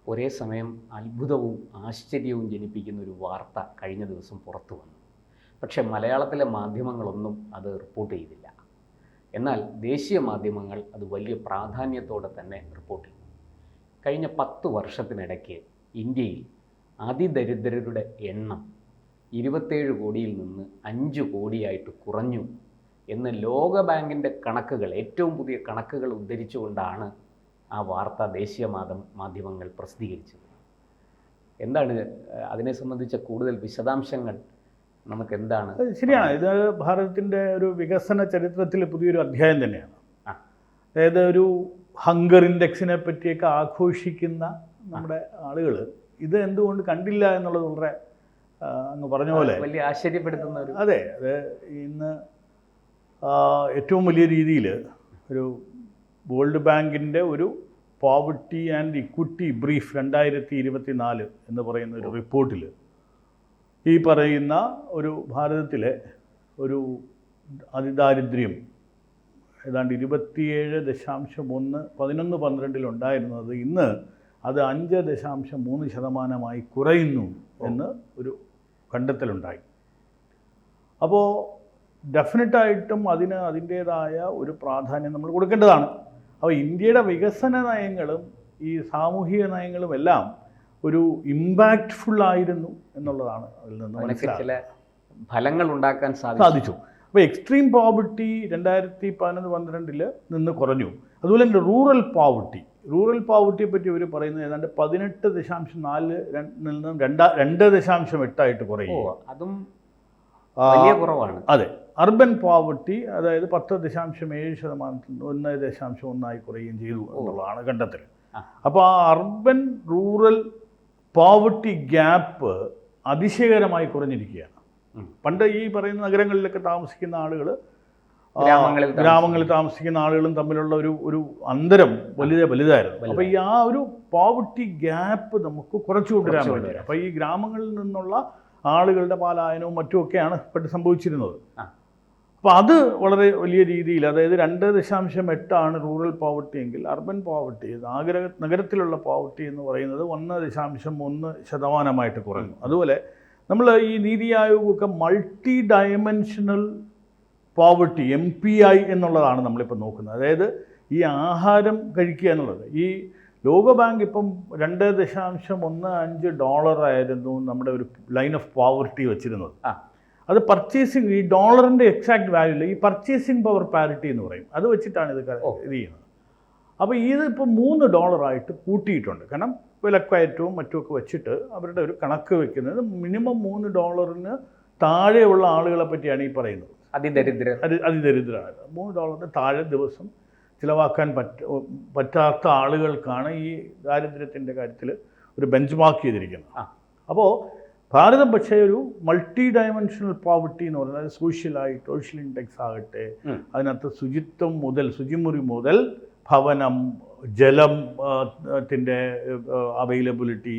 ഒരേ സമയം അത്ഭുതവും ആശ്ചര്യവും ജനിപ്പിക്കുന്ന ഒരു വാർത്ത കഴിഞ്ഞ ദിവസം പുറത്തു വന്നു. പക്ഷേ മലയാളത്തിലെ മാധ്യമങ്ങളൊന്നും അത് റിപ്പോർട്ട് ചെയ്തില്ല. എന്നാൽ ദേശീയ മാധ്യമങ്ങൾ അത് വലിയ പ്രാധാന്യത്തോടെ തന്നെ റിപ്പോർട്ട് ചെയ്തു. കഴിഞ്ഞ 10 വർഷത്തിനിടയ്ക്ക് ഇന്ത്യയിൽ അതിദരിദ്രരുടെ എണ്ണം 27 കോടിയിൽ നിന്ന് 5 കോടിയായിട്ട് കുറഞ്ഞു എന്ന് ലോകബാങ്കിൻ്റെ കണക്കുകൾ, ഏറ്റവും പുതിയ കണക്കുകൾ ഉദ്ധരിച്ചുകൊണ്ടാണ് ആ വാർത്ത ദേശീയ മാധ്യമങ്ങൾ പ്രസിദ്ധീകരിച്ചത്. എന്താണ് അതിനെ സംബന്ധിച്ച കൂടുതൽ വിശദാംശങ്ങൾ നമുക്ക് എന്താണ്? ശരിയാണ്, ഇത് ഭാരതത്തിൻ്റെ ഒരു വികസന ചരിത്രത്തിൽ പുതിയൊരു അധ്യായം തന്നെയാണ്. അതായത് ഒരു ഹങ്കർ ഇൻഡെക്സിനെ പറ്റിയൊക്കെ ആഘോഷിക്കുന്ന നമ്മുടെ ആളുകൾ ഇത് എന്തുകൊണ്ട് കണ്ടില്ല എന്നുള്ളത് വളരെ അങ്ങ് പറഞ്ഞ പോലെ വലിയ ആശ്ചര്യപ്പെടുത്തുന്ന ഒരു. അതെ, അത് ഇന്ന് ഏറ്റവും വലിയ രീതിയിൽ ഒരു വേൾഡ് ബാങ്കിൻ്റെ ഒരു പോവർട്ടി ആൻഡ് ഇക്വിറ്റി ബ്രീഫ് 2024 എന്ന് പറയുന്ന ഒരു റിപ്പോർട്ടിൽ ഈ പറയുന്ന ഒരു ഭാരതത്തിലെ ഒരു അതിദാരിദ്ര്യം ഏതാണ്ട് 27.1 11-12 ഉണ്ടായിരുന്നത് ഇന്ന് അത് 5.3% കുറയുന്നു എന്ന് ഒരു കണ്ടെത്തലുണ്ടായി. അപ്പോൾ ഡെഫിനറ്റായിട്ടും അതിന് അതിൻ്റേതായ ഒരു പ്രാധാന്യം നമ്മൾ കൊടുക്കേണ്ടതാണ്. അപ്പോൾ ഇന്ത്യയുടെ വികസന നയങ്ങളും ഈ സാമൂഹിക നയങ്ങളും എല്ലാം ഒരു ഇമ്പാക്റ്റ്ഫുൾ ആയിരുന്നു എന്നുള്ളതാണ് അതിൽ നിന്ന് മനസ്സിലാക്കുക. ഫലങ്ങൾ ഉണ്ടാക്കാൻ സാധിച്ചു. അപ്പോൾ എക്സ്ട്രീം പോവർട്ടി 2011-12 നിന്ന് കുറഞ്ഞു. അതുപോലെ തന്നെ റൂറൽ പോവർട്ടിയെ പറ്റി ഇവർ പറയുന്നത് ഏതാണ്ട് 18.4 നിന്ന് 2.8 കുറയും. അതും വലിയ കുറവാണ്. അതെ, അർബൻ പോവർട്ടി അതായത് 10.7% 1.1 കുറയുകയും ചെയ്തു എന്നുള്ളതാണ് കണ്ടെത്തൽ. അപ്പോൾ ആ അർബൻ റൂറൽ പോവർട്ടി ഗ്യാപ്പ് അതിശയകരമായി കുറഞ്ഞിരിക്കുകയാണ്. പണ്ട് ഈ പറയുന്ന നഗരങ്ങളിലൊക്കെ താമസിക്കുന്ന ആളുകൾ ഗ്രാമങ്ങളിൽ താമസിക്കുന്ന ആളുകളും തമ്മിലുള്ള ഒരു അന്തരം വലുതായിരുന്നു. അപ്പോൾ ഈ ആ ഒരു പോവർട്ടി ഗ്യാപ്പ് നമുക്ക് കുറച്ചു കൊണ്ടുവരാൻ പറ്റും. അപ്പോൾ ഈ ഗ്രാമങ്ങളിൽ നിന്നുള്ള ആളുകളുടെ പലായനവും മറ്റുമൊക്കെയാണ് പെട്ട് സംഭവിച്ചിരുന്നത്. അപ്പോൾ അത് വളരെ വലിയ രീതിയിൽ, അതായത് 2.8 റൂറൽ പോവർട്ടി എങ്കിൽ അർബൻ പോവർട്ടി നഗരത്തിലുള്ള പോവർട്ടി എന്ന് പറയുന്നത് 1.1% കുറഞ്ഞു. അതുപോലെ നമ്മൾ ഈ നീതി ആയോഗൊക്കെ മൾട്ടി ഡയമെൻഷണൽ പോവർട്ടി MPI എന്നുള്ളതാണ് നമ്മളിപ്പോൾ നോക്കുന്നത്. അതായത് ഈ ആഹാരം കഴിക്കുക എന്നുള്ളത്. ഈ ലോകബാങ്ക് ഇപ്പം $2.15 ആയിരുന്നു നമ്മുടെ ഒരു ലൈൻ ഓഫ് പോവർട്ടി വെച്ചിരുന്നത്. അത് പർച്ചേസിങ്, ഈ ഡോളറിൻ്റെ എക്സാക്ട് വാല്യൂ ഈ പർച്ചേസിങ് പവർ പാരിറ്റി എന്ന് പറയും, അത് വെച്ചിട്ടാണ് ഇത് ചെയ്യുന്നത്. അപ്പോൾ ഇതിപ്പോൾ $3 കൂട്ടിയിട്ടുണ്ട്. കാരണം വിലക്കയറ്റവും മറ്റുമൊക്കെ വെച്ചിട്ട് അവരുടെ ഒരു കണക്ക് വെക്കുന്നത് മിനിമം $3 താഴെയുള്ള ആളുകളെ പറ്റിയാണ് ഈ പറയുന്നത്. അതിദരിദ്രരാണ്. $3 താഴെ ദിവസം ചിലവാക്കാൻ പറ്റാത്ത ആളുകൾക്കാണ് ഈ ദാരിദ്ര്യത്തിൻ്റെ കാര്യത്തിൽ ഒരു ബെഞ്ച് മാർക്ക് ചെയ്തിരിക്കുന്നത്. അപ്പോൾ ഭാരതം പക്ഷേ ഒരു മൾട്ടി ഡയമെൻഷണൽ പോവർട്ടി എന്ന് പറയുന്നത് സോഷ്യൽ ഇൻഡെക്സ് ആകട്ടെ, അതിനകത്ത് ശുചിമുറി മുതൽ ഭവനം, ജലത്തിൻ്റെ അവൈലബിലിറ്റി,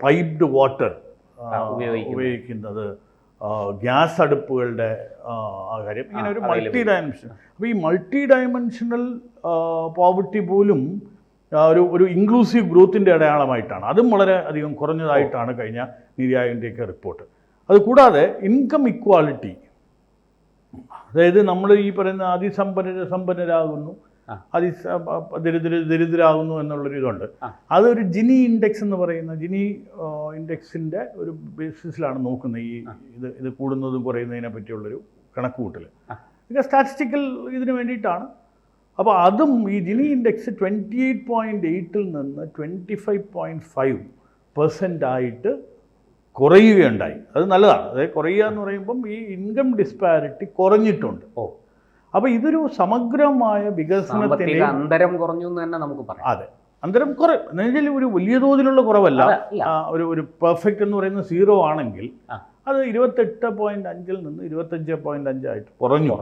പൈപ്ഡ് വാട്ടർ ഉപയോഗിക്കുന്നത്, ഗ്യാസ് അടുപ്പുകളുടെ കാര്യം, ഇങ്ങനെ ഒരു മൾട്ടി ഡയമെൻഷൻ. അപ്പോൾ ഈ മൾട്ടി ഡയമെൻഷണൽ പോവർട്ടി പോലും ഒരു ഇൻക്ലൂസീവ് ഗ്രോത്തിൻ്റെ അടയാളമായിട്ടാണ്, അതും വളരെ അധികം കുറഞ്ഞതായിട്ടാണ് കഴിഞ്ഞ നീതി ആയോഗിൻ്റെയൊക്കെ റിപ്പോർട്ട്. അതുകൂടാതെ ഇൻകം ഇക്വാലിറ്റി, അതായത് നമ്മൾ ഈ പറയുന്ന സമ്പന്നരാകുന്നു, ദരിദ്രരാകുന്നു എന്നുള്ളൊരു ഇതുണ്ട്. അതൊരു ജിനി ഇൻഡെക്സ് എന്ന് പറയുന്ന ഇൻഡെക്സിൻ്റെ ഒരു ബേസിസിലാണ് നോക്കുന്നത്. ഇത് കൂടുന്നതും കുറയുന്നതിനെ പറ്റിയുള്ളൊരു കണക്കുകൂട്ടൽ. ഇത് സ്റ്റാറ്റിസ്റ്റിക്കൽ ഇതിന് വേണ്ടിയിട്ടാണ്. അപ്പോൾ അതും ഈ ജിനി ഇൻഡെക്സ് 28.8 നിന്ന് 25.5% കുറയുകയുണ്ടായി. അത് നല്ലതാണ്. അതായത് കുറയുക എന്ന് പറയുമ്പം ഈ ഇൻകം ഡിസ്പാരിറ്റി കുറഞ്ഞിട്ടുണ്ട്. അപ്പോൾ ഇതൊരു സമഗ്രമായ വികസനത്തിന് അന്തരം കുറഞ്ഞു എന്ന് തന്നെ നമുക്ക് പറയാം. അതെ, അന്തരം എന്നുവെച്ചാൽ ഒരു വലിയ തോതിലുള്ള കുറവല്ല. ഒരു പെർഫെക്റ്റ് എന്ന് പറയുന്നത് 0 ആണെങ്കിൽ അത് 28.5 നിന്ന് 25.5 കുറഞ്ഞു.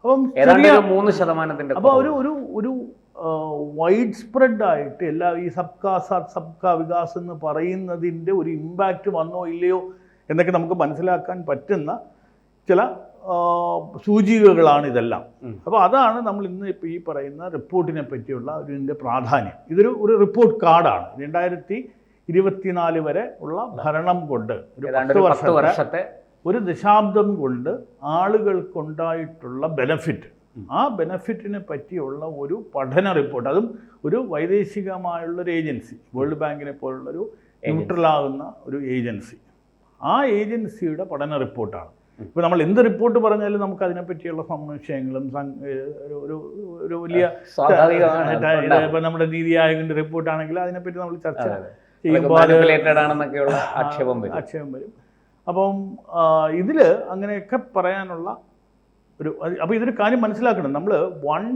അപ്പം 3%. അപ്പോൾ ഒരു വൈഡ് സ്പ്രെഡായിട്ട് എല്ലാ ഈ സബ്കാ സാത്ത് സബ്കാ വികാസ് എന്ന് പറയുന്നതിൻ്റെ ഒരു ഇമ്പാക്റ്റ് വന്നോ ഇല്ലയോ എന്നൊക്കെ നമുക്ക് മനസ്സിലാക്കാൻ പറ്റുന്ന ചില സൂചികകളാണ് ഇതെല്ലാം. അപ്പോൾ അതാണ് നമ്മൾ ഇന്ന് ഇപ്പോൾ ഈ പറയുന്ന റിപ്പോർട്ടിനെ പറ്റിയുള്ള ഇതിൻ്റെ പ്രാധാന്യം. ഒരു റിപ്പോർട്ട് കാർഡാണ്. 2024 വരെ ഉള്ള ഭരണം കൊണ്ട് ഒരു 10 വർഷത്തെ ഒരു ദശാബ്ദം കൊണ്ട് ആളുകൾക്കുണ്ടായിട്ടുള്ള ബെനഫിറ്റ്, ആ ബെനഫിറ്റിനെ പറ്റിയുള്ള ഒരു പഠന റിപ്പോർട്ട്, അതും ഒരു വൈദേശികമായുള്ളൊരു ഏജൻസി, വേൾഡ് ബാങ്കിനെ പോലുള്ളൊരു ന്യൂട്രലാകുന്ന ഒരു ഏജൻസി, ആ ഏജൻസിയുടെ പഠന റിപ്പോർട്ടാണ്. ഇപ്പോൾ നമ്മൾ എന്ത് റിപ്പോർട്ട് പറഞ്ഞാലും നമുക്ക് അതിനെപ്പറ്റിയുള്ള സംശയങ്ങളും ഒരു വലിയ ഇപ്പോൾ നമ്മുടെ നീതി ആയോഗിൻ്റെ റിപ്പോർട്ടാണെങ്കിൽ അതിനെപ്പറ്റി നമ്മൾ ചർച്ച ചെയ്യുമ്പോൾ ആക്ഷേപം വരും. അപ്പം ഇതിൽ അങ്ങനെയൊക്കെ പറയാനുള്ള അപ്പോൾ ഇതൊരു കാര്യം മനസ്സിലാക്കണം. നമ്മൾ 1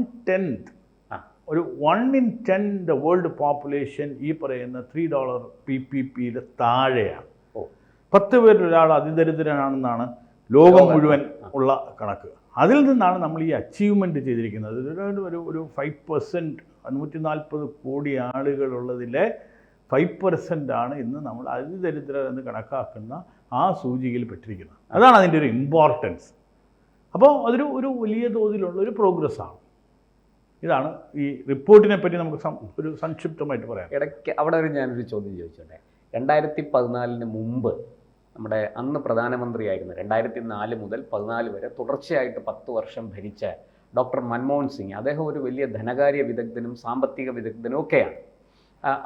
in 10 ദ വേൾഡ് പോപ്പുലേഷൻ ഈ പറയുന്ന $3 PPPയുടെ താഴെയാണ്. 10 പേരിൽ ഒരാൾ അതിദരിദ്രനാണെന്നാണ് ലോകം മുഴുവൻ ഉള്ള കണക്ക്. അതിൽ നിന്നാണ് നമ്മൾ ഈ അച്ചീവ്മെൻറ്റ് ചെയ്തിരിക്കുന്നത്. ഒരു 5%, 140 കോടി ആളുകളുള്ളതിലെ 5% ആണ് ഇന്ന് നമ്മൾ അതിദരിദ്രർ എന്ന് കണക്കാക്കുന്ന ആ സൂചികയിൽ പെട്ടിരിക്കുന്നത്. അതാണ് അതിൻ്റെ ഒരു ഇമ്പോർട്ടൻസ്. അപ്പോൾ അതൊരു വലിയ തോതിലുള്ള ഒരു പ്രോഗ്രസ്സാണ്. ഇതാണ് ഈ റിപ്പോർട്ടിനെ പറ്റി നമുക്ക് ഒരു സംക്ഷിപ്തമായിട്ട് പറയാം. ഇടയ്ക്ക് അവിടെ ഞാനൊരു ചോദ്യം ചോദിച്ചോട്ടെ. 2014 മുമ്പ് നമ്മുടെ അന്ന് പ്രധാനമന്ത്രിയായിരുന്നു, 2004 മുതൽ 2014 വരെ തുടർച്ചയായിട്ട് 10 വർഷം ഭരിച്ച ഡോക്ടർ മൻമോഹൻ സിംഗ്, അദ്ദേഹം ഒരു വലിയ ധനകാര്യ വിദഗ്ധനും സാമ്പത്തിക വിദഗ്ധനും ഒക്കെയാണ്.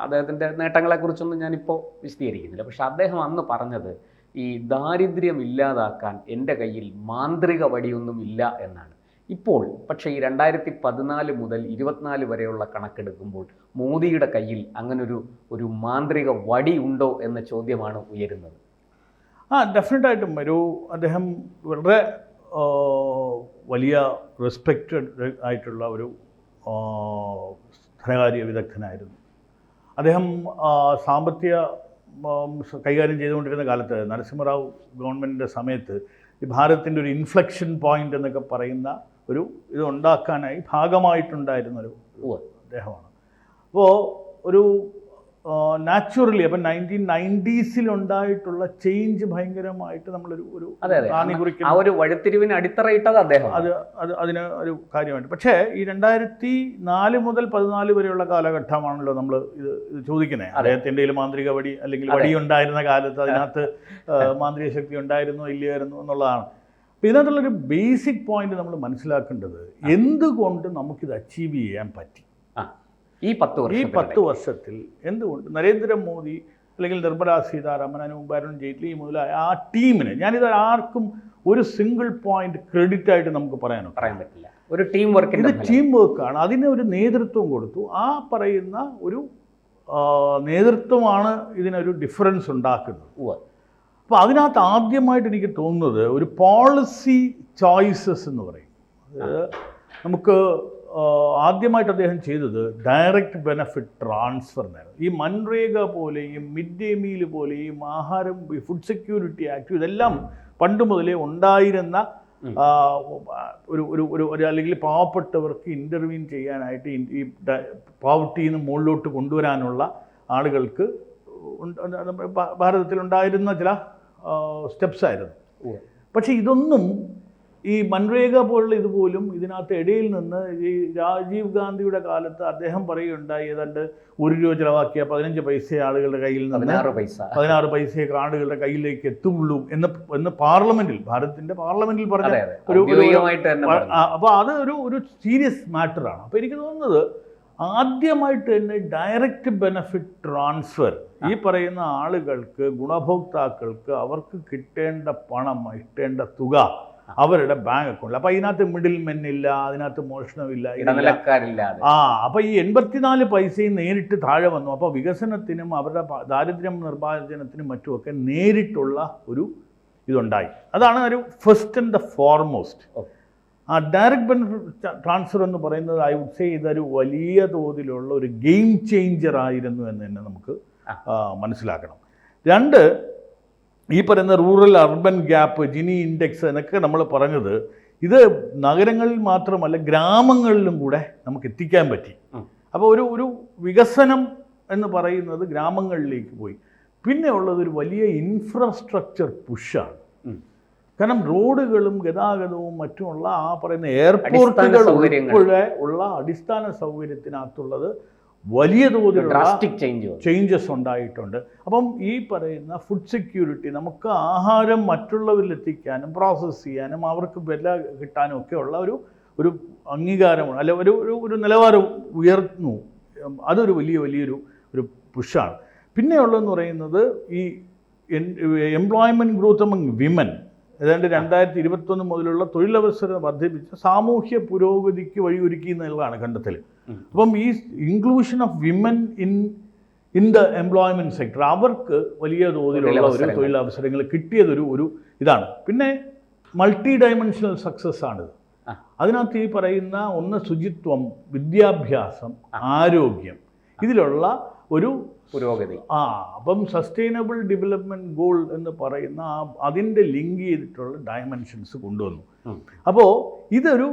അദ്ദേഹത്തിൻ്റെ നേട്ടങ്ങളെക്കുറിച്ചൊന്നും ഞാനിപ്പോൾ വിശദീകരിക്കുന്നില്ല. പക്ഷെ അദ്ദേഹം അന്ന് പറഞ്ഞത് ഈ ദാരിദ്ര്യം ഇല്ലാതാക്കാൻ എൻ്റെ കയ്യിൽ മാന്ത്രിക വടിയൊന്നും ഇല്ല എന്നാണ്. ഇപ്പോൾ പക്ഷേ ഈ 2014 മുതൽ 2024 വരെയുള്ള കണക്കെടുക്കുമ്പോൾ മോദിയുടെ കയ്യിൽ അങ്ങനൊരു മാന്ത്രിക വടി ഉണ്ടോ എന്ന ചോദ്യമാണ് ഉയരുന്നത്. ഡെഫിനറ്റായിട്ടും അദ്ദേഹം വളരെ വലിയ റെസ്പെക്റ്റഡ് ആയിട്ടുള്ള ഒരു ധനകാര്യ വിദഗ്ധനായിരുന്നു. അദ്ദേഹം സാമ്പത്തിക കൈകാര്യം ചെയ്തുകൊണ്ടിരുന്ന കാലത്ത് നരസിംഹറാവു ഗവൺമെൻറ്റിൻ്റെ സമയത്ത് ഈ ഭാരതത്തിൻ്റെ ഒരു ഇൻഫ്ലക്ഷൻ പോയിൻ്റ് എന്നൊക്കെ പറയുന്ന ഇത് ഉണ്ടാക്കാനായി ഭാഗമായിട്ടുണ്ടായിരുന്നൊരു അദ്ദേഹമാണ്. അപ്പോൾ ഒരു നാച്ചുറലി അപ്പം 1990s ഉണ്ടായിട്ടുള്ള ചേഞ്ച് ഭയങ്കരമായിട്ട് നമ്മളൊരു വഴിത്തിരിവിന് അടിത്തറയിട്ടത് അദ്ദേഹം അതിന് ഒരു കാര്യമായിട്ട്. പക്ഷേ ഈ 2004 മുതൽ 2014 വരെയുള്ള കാലഘട്ടമാണല്ലോ നമ്മൾ ഇത് ചോദിക്കുന്നത്. അദ്ദേഹത്തിൻ്റെ മാന്ത്രിക വടി അല്ലെങ്കിൽ വടി ഉണ്ടായിരുന്ന കാലത്ത് അതിനകത്ത് മാന്ത്രിക ശക്തി ഉണ്ടായിരുന്നോ ഇല്ലയായിരുന്നു എന്നുള്ളതാണ്. അപ്പോൾ ഇതിനകത്തുള്ളൊരു ബേസിക് പോയിന്റ് നമ്മൾ മനസ്സിലാക്കേണ്ടത് എന്തുകൊണ്ട് നമുക്കിത് അച്ചീവ് ചെയ്യാൻ പറ്റി. ഈ 10 വർഷത്തിൽ എന്തുകൊണ്ട് നരേന്ദ്രമോദി അല്ലെങ്കിൽ നിർമ്മലാ സീതാരാമൻ, അരുൺ ജെയ്റ്റ്ലി മുതലായ ആ ടീമിന്, ഞാനിത് ആർക്കും ഒരു സിംഗിൾ പോയിന്റ് ക്രെഡിറ്റ് ആയിട്ട് നമുക്ക് പറയാൻ പറ്റില്ല. ഒരു ടീം വർക്ക്, ഇത് ടീം വർക്കാണ്. അതിന് ഒരു നേതൃത്വം കൊടുത്തു. ആ പറയുന്ന ഒരു നേതൃത്വമാണ് ഇതിനൊരു ഡിഫറൻസ് ഉണ്ടാക്കുന്നത്. അപ്പോൾ അതിനകത്ത് ആദ്യമായിട്ട് എനിക്ക് തോന്നുന്നത് ഒരു പോളിസി ചോയ്സസ് എന്ന് പറയും. നമുക്ക് ആദ്യമായിട്ട് അദ്ദേഹം ചെയ്തത് ഡയറക്റ്റ് ബെനഫിറ്റ് ട്രാൻസ്ഫർ എന്നായിരുന്നു. ഈ മൻരേഗ പോലെയും മിഡ് ഡേ മീൽ പോലെയും ആഹാരം, ഫുഡ് സെക്യൂരിറ്റി ആക്ട്, ഇതെല്ലാം പണ്ട് മുതലേ ഉണ്ടായിരുന്ന ഒരു അല്ലെങ്കിൽ പാവപ്പെട്ടവർക്ക് ഇൻ്റർവീൻ ചെയ്യാനായിട്ട് ഈ പോവർട്ടിയിൽ നിന്ന് മുകളിലോട്ട് കൊണ്ടുവരാനുള്ള ആളുകൾക്ക് ഭാരതത്തിലുണ്ടായിരുന്ന ചില സ്റ്റെപ്സ് ആയിരുന്നു. പക്ഷേ ഇതൊന്നും ഈ മൻരേഗ പോലുള്ള ഇതുപോലും ഇതിനകത്ത് ഇടയിൽ നിന്ന് ഈ രാജീവ് ഗാന്ധിയുടെ കാലത്ത് അദ്ദേഹം പറയുകയുണ്ടായി, ഏതാണ്ട് ₹1 ചിലവാക്കിയ 15 പൈസ ആളുകളുടെ കയ്യിൽ നിന്ന് 16 പൈസയൊക്കെ ആളുകളുടെ കയ്യിലേക്ക് എത്തുള്ളൂ എന്ന് പാർലമെന്റിൽ, ഭാരതത്തിന്റെ പാർലമെന്റിൽ പറഞ്ഞ അപ്പോൾ അത് ഒരു സീരിയസ് മാറ്ററാണ്. അപ്പോൾ എനിക്ക് തോന്നുന്നത് ആദ്യമായിട്ട് തന്നെ ഡയറക്റ്റ് ബെനഫിറ്റ് ട്രാൻസ്ഫർ, ഈ പറയുന്ന ആളുകൾക്ക്, ഗുണഭോക്താക്കൾക്ക് അവർക്ക് കിട്ടേണ്ട പണം, കിട്ടേണ്ട തുക അവരുടെ ബാങ്ക് അക്കൗണ്ടിൽ. അപ്പോൾ അതിനകത്ത് മിഡിൽ മെൻ ഇല്ല, അതിനകത്ത് മോഷണമില്ല, അപ്പോൾ ഈ 84 പൈസയും നേരിട്ട് താഴെ വന്നു. അപ്പോൾ വികസനത്തിനും അവരുടെ ദാരിദ്ര്യം നിർമ്മാർജ്ജനത്തിനും മറ്റുമൊക്കെ നേരിട്ടുള്ള ഒരു ഇതുണ്ടായി. അതാണ് ഒരു ഫസ്റ്റ് ആൻഡ് ദ ഫോർമോസ്റ്റ്. ആ ഡയറക്റ്റ് ബെനിഫിറ്റ് ട്രാൻസ്ഫർ എന്ന് പറയുന്നത് ഐ വുഡ് സേ ഇതൊരു വലിയ തോതിലുള്ള ഒരു ഗെയിം ചേഞ്ചർ ആയിരുന്നു എന്ന് തന്നെ നമുക്ക് മനസ്സിലാക്കണം. 2, ഈ പറയുന്ന rural urban gap, Jini index എന്നൊക്കെ നമ്മൾ പറഞ്ഞത്, ഇത് നഗരങ്ങളിൽ മാത്രമല്ല ഗ്രാമങ്ങളിലും കൂടെ നമുക്ക് എത്തിക്കാൻ പറ്റി. അപ്പോൾ ഒരു വികസനം എന്ന് പറയുന്നത് ഗ്രാമങ്ങളിലേക്ക് പോയി. പിന്നെ ഉള്ളത് ഒരു വലിയ ഇൻഫ്രാസ്ട്രക്ചർ പുഷാണ്. കാരണം റോഡുകളും ഗതാഗതവും മറ്റുമുള്ള ആ പറയുന്ന എയർപോർട്ടുകൾ ഉൾപ്പെടെ ഉള്ള അടിസ്ഥാന സൗകര്യത്തിനകത്തുള്ളത് വലിയ തോതിലുള്ള ചേഞ്ചസ് ഉണ്ടായിട്ടുണ്ട്. അപ്പം ഈ പറയുന്ന ഫുഡ് സെക്യൂരിറ്റി, നമുക്ക് ആഹാരം മറ്റുള്ളവരിൽ എത്തിക്കാനും പ്രോസസ്സ് ചെയ്യാനും അവർക്ക് വില കിട്ടാനും ഒക്കെ ഉള്ള ഒരു അംഗീകാരമാണ്, അല്ല ഒരു നിലവാരം ഉയർന്നു. അതൊരു വലിയൊരു പുഷാണ്. പിന്നെയുള്ളതെന്ന് പറയുന്നത് ഈ എംപ്ലോയ്മെൻറ്റ് ഗ്രൂത്ത് അമംഗ് വിമൻ, ഏതാണ്ട് 2021 മുതലുള്ള തൊഴിലവസരം വർദ്ധിപ്പിച്ച് സാമൂഹ്യ പുരോഗതിക്ക് വഴിയൊരുക്കി എന്നുള്ളതാണ് കണ്ടെത്തൽ. അപ്പം ഈ inclusion of women in the employment sector, അവർക്ക് വലിയ തോതിലുള്ള ഒരു തൊഴിലവസരങ്ങൾ കിട്ടിയതൊരു ഇതാണ്. പിന്നെ മൾട്ടി ഡയമെൻഷണൽ സക്സസ് ആണിത്. അതിനകത്ത് ഈ പറയുന്ന ഒന്ന് ശുചിത്വം, വിദ്യാഭ്യാസം, ആരോഗ്യം, ഇതിലുള്ള ഒരു പുരോഗതി. അപ്പം സസ്റ്റൈനബിൾ ഡെവലപ്മെൻറ്റ് ഗോൾ എന്ന് പറയുന്ന അതിൻ്റെ ലിങ്ക് ചെയ്തിട്ടുള്ള ഡയമെൻഷൻസ് കൊണ്ടുവന്നു. അപ്പോൾ ഇതൊരു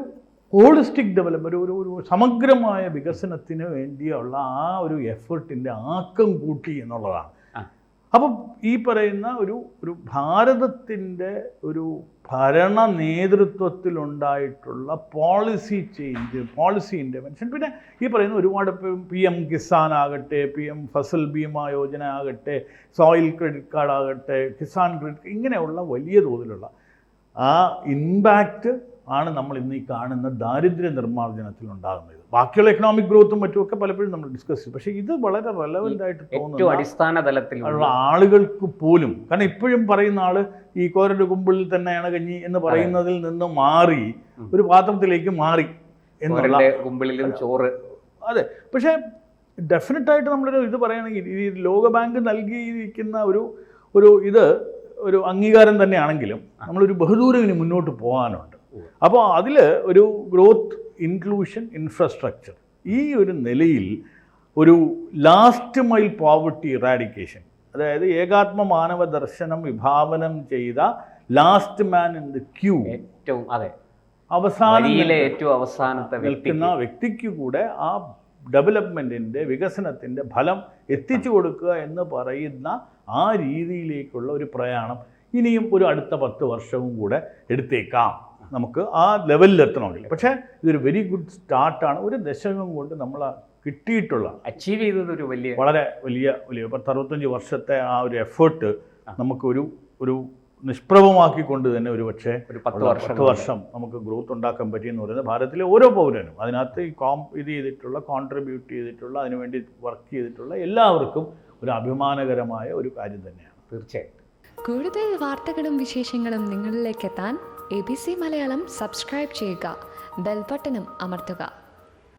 ഹോളിസ്റ്റിക് ഡെവലപ്മെൻറ്റ്, ഒരു സമഗ്രമായ വികസനത്തിന് വേണ്ടിയുള്ള ആ ഒരു എഫേർട്ടിൻ്റെ ആക്കം കൂട്ടി എന്നുള്ളതാണ്. അപ്പം ഈ പറയുന്ന ഒരു ഭാരതത്തിൻ്റെ ഒരു ഭരണ നേതൃത്വത്തിലുണ്ടായിട്ടുള്ള പോളിസി ചേഞ്ച്, പോളിസി ഇൻ്റർവെൻഷൻ, പിന്നെ ഈ പറയുന്ന ഒരുപാട് PM കിസാൻ ആകട്ടെ, PM ഫസൽ ബീമ യോജന ആകട്ടെ, സോയിൽ ക്രെഡിറ്റ് കാർഡ് ആകട്ടെ, കിസാൻ ക്രെഡിറ്റ്, ഇങ്ങനെയുള്ള വലിയ തോതിലുള്ള ആ ഇമ്പാക്റ്റ് ആണ് നമ്മൾ ഇന്ന് ഈ കാണുന്ന ദാരിദ്ര്യ നിർമ്മാർജ്ജനത്തിൽ ഉണ്ടാകുന്നത്. ബാക്കിയുള്ള എക്കണോമിക് ഗ്രോത്തും മറ്റുമൊക്കെ പലപ്പോഴും നമ്മൾ ഡിസ്കസ് ചെയ്യും. പക്ഷേ ഇത് വളരെ റെലവൻ്റ് ആയിട്ട് തോന്നുന്നു അടിസ്ഥാന തലത്തിലുള്ള ആളുകൾക്ക് പോലും. കാരണം ഇപ്പോഴും പറയുന്ന ആള് ഈ കോരന്റെ കുമ്പിളിൽ തന്നെയാണ് കഞ്ഞി എന്ന് പറയുന്നതിൽ നിന്ന് മാറി ഒരു പാത്രത്തിലേക്ക് മാറി എന്നുള്ള കുമ്പിളിലും ചോറ്. അതെ, പക്ഷേ ഡെഫിനറ്റായിട്ട് നമ്മളൊരു ഇത് പറയുകയാണെങ്കിൽ ഈ ലോകബാങ്ക് നൽകിയിരിക്കുന്ന ഒരു അംഗീകാരം തന്നെയാണെങ്കിലും നമ്മളൊരു ബഹുദൂരം ഇനി മുന്നോട്ട് പോകാനുണ്ട്. അപ്പോൾ അതിൽ ഒരു ഗ്രോത്ത്, ഇൻക്ലൂഷൻ, ഇൻഫ്രാസ്ട്രക്ചർ, ഈ ഒരു നിലയിൽ ഒരു ലാസ്റ്റ് മൈൽ പോവർട്ടി ഇറാഡിക്കേഷൻ, അതായത് ഏകാത്മ മാനവ ദർശനം വിഭാവനം ചെയ്ത last man in the queue, ഏറ്റവും ഏറ്റവും അവസാനത്തെ നിൽക്കുന്ന വ്യക്തിക്ക് കൂടെ ആ ഡെവലപ്മെൻറ്റിൻ്റെ, വികസനത്തിൻ്റെ ഫലം എത്തിച്ചു കൊടുക്കുക എന്ന് പറയുന്ന ആ രീതിയിലേക്കുള്ള ഒരു പ്രയാണം ഇനിയും ഒരു അടുത്ത 10 വർഷവും കൂടെ എടുത്തേക്കാം നമുക്ക് ആ ലെവലിലെത്തണമെങ്കിൽ. പക്ഷേ ഇതൊരു വെരി ഗുഡ് സ്റ്റാർട്ടാണ്. ഒരു ദശകം കൊണ്ട് നമ്മൾ കിട്ടിയിട്ടുള്ള അച്ചീവ് ചെയ്തത് വളരെ വലിയ 65 വർഷത്തെ ആ ഒരു എഫേർട്ട് നമുക്ക് ഒരു നിഷ്പ്രഭമാക്കിക്കൊണ്ട് തന്നെ ഒരു പക്ഷേ 10 വർഷം നമുക്ക് ഗ്രോത്ത് ഉണ്ടാക്കാൻ പറ്റിയെന്ന് പറയുന്നത് ഭാരതത്തിലെ ഓരോ പൗരനും, അതിനകത്ത് ഇത് ചെയ്തിട്ടുള്ള, കോൺട്രിബ്യൂട്ട് ചെയ്തിട്ടുള്ള, അതിനുവേണ്ടി വർക്ക് ചെയ്തിട്ടുള്ള എല്ലാവർക്കും ഒരു അഭിമാനകരമായ ഒരു കാര്യം തന്നെയാണ്. തീർച്ചയായും. കൂടുതൽ വാർത്തകളും വിശേഷങ്ങളും നിങ്ങളിലേക്ക് എത്താൻ ABC മലയാളം സബ്സ്ക്രൈബ് ചെയ്യുക, ബെൽ ബട്ടണും അമർത്തുക.